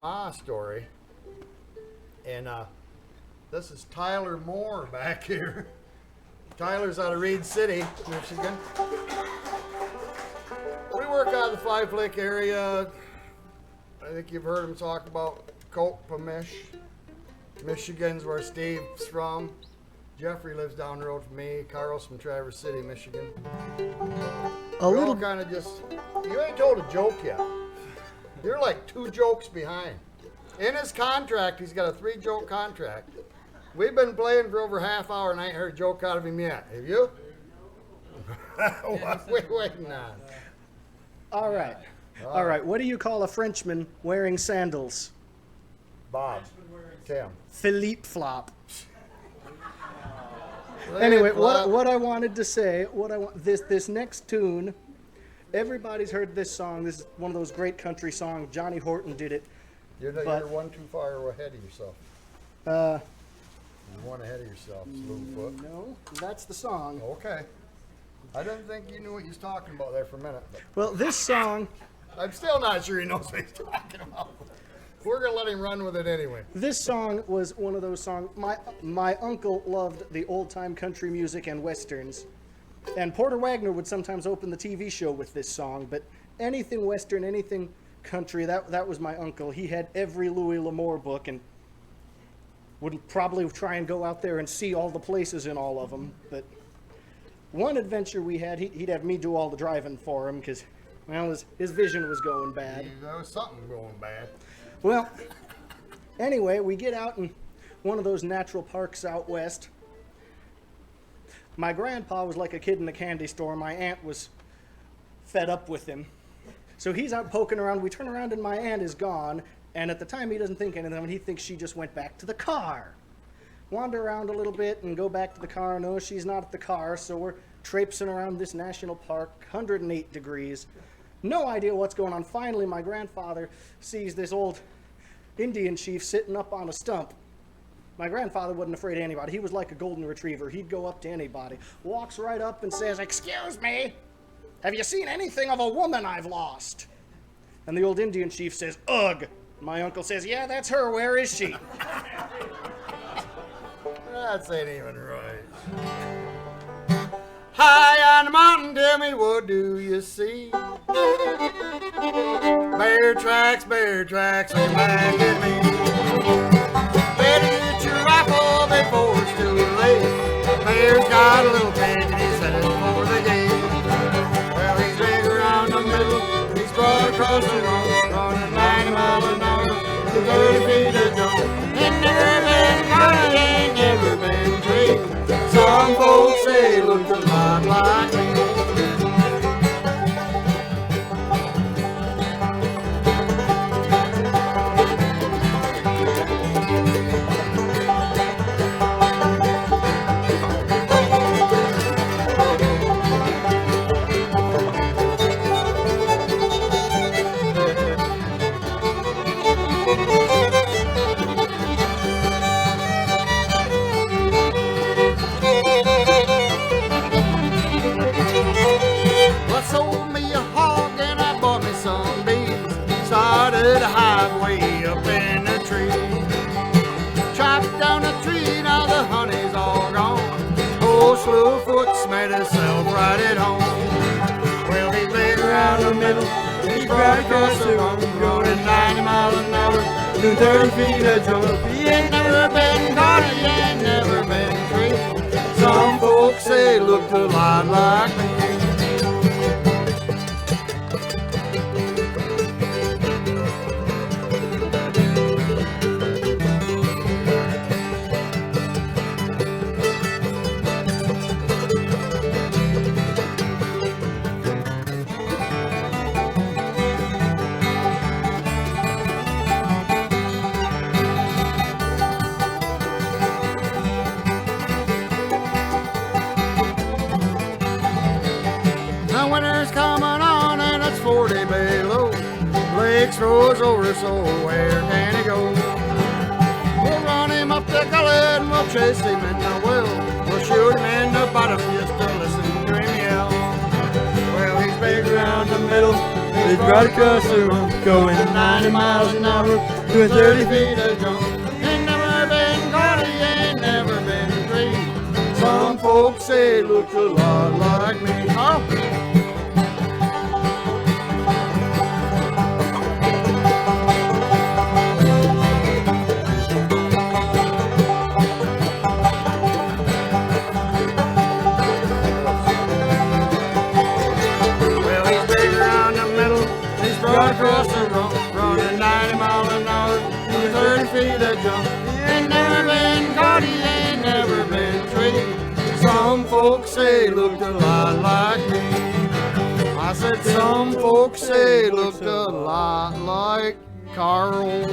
Story, and this is Tyler Moore back here. Tyler's out of Reed City, Michigan. We work out of the Fife Lake area. I think you've heard him talk about Cope-a-Mish. Michigan's where Steve's from. Jeffrey lives down the road from me. Carl's from Traverse City, Michigan. We're all kind of just, you ain't told a joke yet. You're like 2 jokes behind. In his contract, he's got a 3-joke contract. We've been playing for over half hour and I ain't heard a joke out of him yet. Have you? What are we waiting on? All right. What do you call a Frenchman wearing sandals? Bob. Tim. Philippe Flop. Anyway, what I wanted to say, this next tune, everybody's heard this song. This is one of those great country songs. Johnny Horton did it. You're one too far ahead of yourself. You're one ahead of yourself, Slewfoot. No, that's the song. Okay. I didn't think you knew what he was talking about there for a minute. But well, this song... I'm still not sure he knows what he's talking about. We're going to let him run with it anyway. This song was one of those songs. My uncle loved the old-time country music and westerns. And Porter Wagner would sometimes open the TV show with this song. But anything western, anything country, that was my uncle. He had every Louis L'Amour book and would probably try and go out there and see all the places in all of them. But one adventure we had, he'd have me do all the driving for him because, well, his vision was going bad. There was something going bad. Well, anyway, we get out in one of those natural parks out west. My grandpa was like a kid in a candy store. My aunt was fed up with him. So he's out poking around. We turn around and my aunt is gone. And at the time, he doesn't think anything of it. He thinks she just went back to the car. Wander around a little bit and go back to the car. No, she's not at the car. So we're traipsing around this national park, 108 degrees. No idea what's going on. Finally, my grandfather sees this old Indian chief sitting up on a stump. My grandfather wasn't afraid of anybody. He was like a golden retriever. He'd go up to anybody. Walks right up and says, "Excuse me, have you seen anything of a woman I've lost?" And the old Indian chief says, "Ugh." My uncle says, "Yeah, that's her. Where is she?" That ain't even right. High on the mountain, tell me, what do you see? Bear tracks, come back at me. Better get your rifle before it's too late. Bear's got a little pig and he's headed for the gate. Well, he's big around the middle, he's broad across the road, running 90 miles an hour, 30 feet a jump. Ain't never been caught, ain't never been treated. Some folks say look a lot like me. Started a highway up in a tree. Chopped down a tree, now the honey's all gone. Old Slewfoot's made himself right at home. Well, he's big around the middle, he's right across the road, running 90 miles an hour, 30 feet a jump. He ain't never been caught, he ain't never been treated. Some folks say looked a lot like me. Lakes froze over, so where can he go? We'll run him up the gully and we'll chase him in the well. We'll shoot him in the bottom just to listen to him yell. Well, he's big around the middle, he's right across the road, going 90 miles an hour, doing 30 feet a jump. Ain't never been caught, he ain't never been treed. Some folks say he looks a lot like me. Oh. Across the road, running 90 miles an hour, 30 feet a jump. He ain't never been caught, he ain't never been treed. Some folks say he looked a lot like me. I said some folks say he looked a lot like Carl.